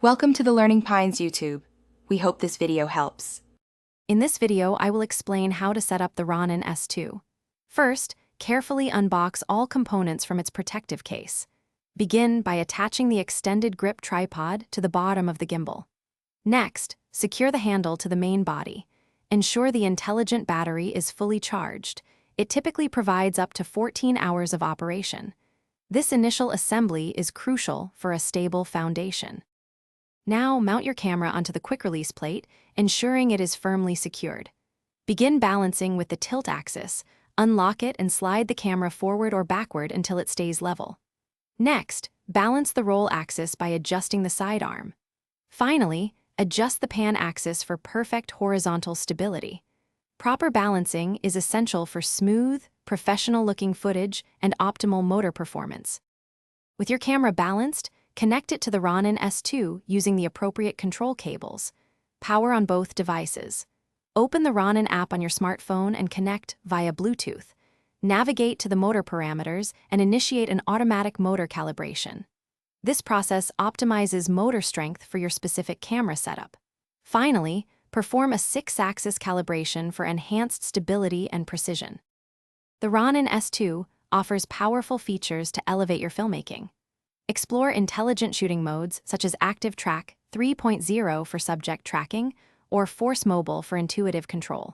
Welcome to the Learning Pines YouTube. We hope this video helps. In this video, I will explain how to set up the Ronin S2. First, carefully unbox all components from its protective case. Begin by attaching the extended grip tripod to the bottom of the gimbal. Next, secure the handle to the main body. Ensure the intelligent battery is fully charged. It typically provides up to 14 hours of operation. This initial assembly is crucial for a stable foundation. Now mount your camera onto the quick-release plate, ensuring it is firmly secured. Begin balancing with the tilt axis. Unlock it and slide the camera forward or backward until it stays level. Next, balance the roll axis by adjusting the sidearm. Finally, adjust the pan axis for perfect horizontal stability. Proper balancing is essential for smooth, professional-looking footage and optimal motor performance. With your camera balanced, connect it to the Ronin S2 using the appropriate control cables. Power on both devices. Open the Ronin app on your smartphone and connect via Bluetooth. Navigate to the motor parameters and initiate an automatic motor calibration. This process optimizes motor strength for your specific camera setup. Finally, perform a 6-axis calibration for enhanced stability and precision. The Ronin S2 offers powerful features to elevate your filmmaking. Explore intelligent shooting modes such as Active Track 3.0 for subject tracking or Force Mobile for intuitive control.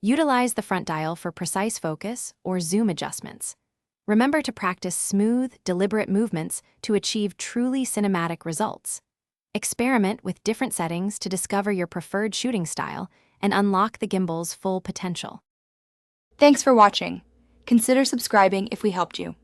Utilize the front dial for precise focus or zoom adjustments. Remember to practice smooth, deliberate movements to achieve truly cinematic results. Experiment with different settings to discover your preferred shooting style and unlock the gimbal's full potential. Thanks for watching. Consider subscribing if we helped you.